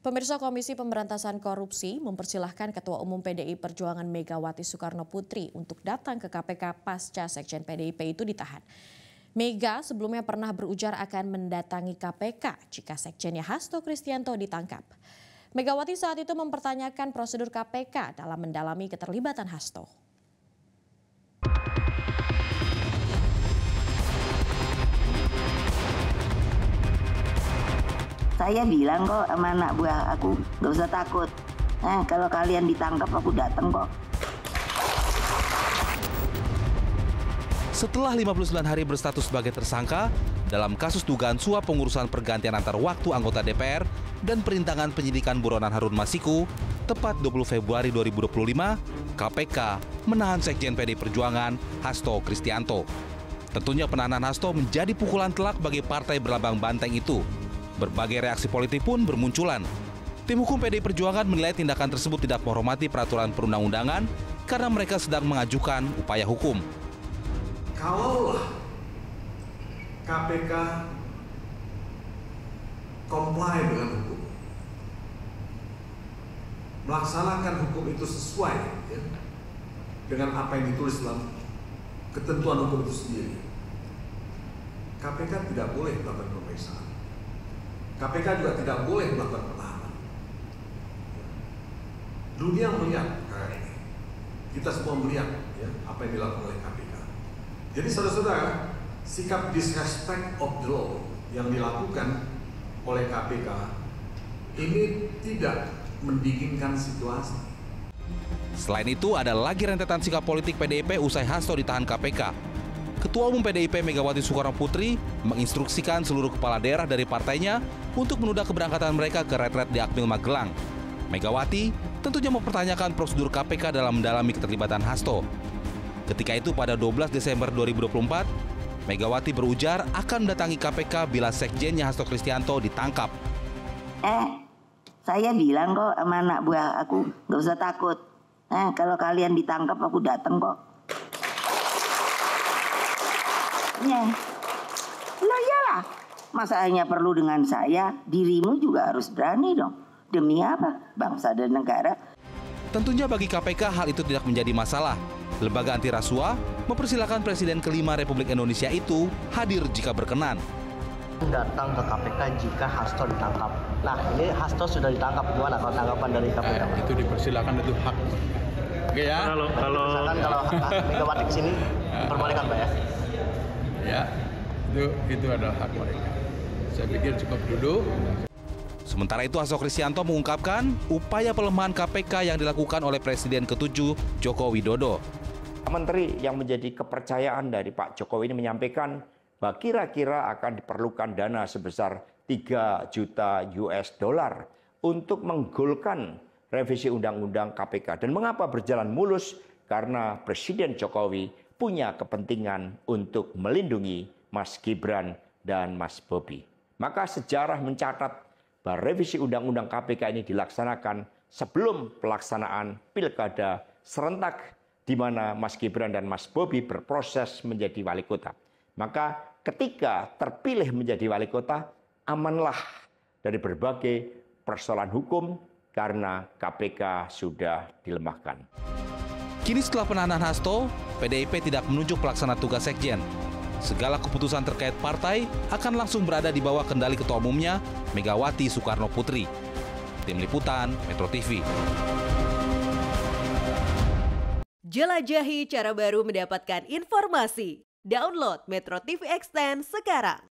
Pemirsa, Komisi Pemberantasan Korupsi mempersilahkan Ketua Umum PDI Perjuangan Megawati Soekarno Putri untuk datang ke KPK pasca Sekjen PDIP itu ditahan. Mega sebelumnya pernah berujar akan mendatangi KPK jika Sekjennya Hasto Kristianto ditangkap. Megawati saat itu mempertanyakan prosedur KPK dalam mendalami keterlibatan Hasto. Saya bilang kok sama anak buah aku, gak usah takut. Kalau kalian ditangkap aku datang kok. Setelah 59 hari berstatus sebagai tersangka dalam kasus dugaan suap pengurusan pergantian antar waktu anggota DPR dan perintangan penyidikan buronan Harun Masiku, tepat 20 Februari 2025, KPK menahan Sekjen PDI Perjuangan Hasto Kristianto. Tentunya penahanan Hasto menjadi pukulan telak bagi partai berlambang banteng itu. Berbagai reaksi politik pun bermunculan. Tim hukum PDI Perjuangan menilai tindakan tersebut tidak menghormati peraturan perundang-undangan karena mereka sedang mengajukan upaya hukum. Kalaulah KPK comply dengan hukum, melaksanakan hukum itu sesuai dengan apa yang ditulis dalam ketentuan hukum itu sendiri, KPK tidak boleh melakukan pemeriksaan. KPK juga tidak boleh melakukan penahanan. Dunia melihat kayak ini. Kita semua melihat apa yang dilakukan oleh KPK. Jadi saudara-saudara, sikap disrespect of the law yang dilakukan oleh KPK ini tidak mendinginkan situasi. Selain itu, ada lagi rentetan sikap politik PDIP usai Hasto ditahan KPK. Ketua Umum PDIP Megawati Soekarno Putri menginstruksikan seluruh kepala daerah dari partainya untuk menunda keberangkatan mereka ke retret di Akmil Magelang. Megawati tentunya mempertanyakan prosedur KPK dalam mendalami keterlibatan Hasto. Ketika itu pada 12 Desember 2024, Megawati berujar akan mendatangi KPK bila Sekjennya Hasto Kristianto ditangkap. Saya bilang kok sama anak buah aku, gak usah takut. Kalau kalian ditangkap aku datang kok. Loh iyalah, masa hanya perlu dengan saya, dirimu juga harus berani dong. Demi apa? Bangsa dan negara. Tentunya bagi KPK hal itu tidak menjadi masalah. Lembaga anti rasuah mempersilahkan Presiden kelima Republik Indonesia itu hadir jika berkenan. Datang ke KPK jika Hasto ditangkap. Nah, ini Hasto sudah ditangkap, gimana kalau tanggapan dari KPK? Itu dipersilakan, itu hak. Oke ya. Kalau Megawati kesini diperbolehkan, Pak ya? Ya, itu adalah hak mereka. Saya pikir cukup dulu. Sementara itu Hasto Kristianto mengungkapkan upaya pelemahan KPK yang dilakukan oleh Presiden ke-7 Joko Widodo. Menteri yang menjadi kepercayaan dari Pak Jokowi ini menyampaikan bahwa kira-kira akan diperlukan dana sebesar 3 juta US dollar untuk menggolkan revisi Undang-Undang KPK. Dan mengapa berjalan mulus? Karena Presiden Jokowi punya kepentingan untuk melindungi Mas Gibran dan Mas Bobi. Maka sejarah mencatat bahwa revisi Undang-Undang KPK ini dilaksanakan sebelum pelaksanaan Pilkada serentak di mana Mas Gibran dan Mas Bobi berproses menjadi wali kota. Maka ketika terpilih menjadi wali kota, amanlah dari berbagai persoalan hukum karena KPK sudah dilemahkan. Kini setelah penahanan Hasto, PDIP tidak menunjuk pelaksana tugas Sekjen. Segala keputusan terkait partai akan langsung berada di bawah kendali Ketua Umumnya, Megawati Soekarno Putri. Tim Liputan, Metro TV. Jelajahi cara baru mendapatkan informasi. Download Metro TV Extend sekarang.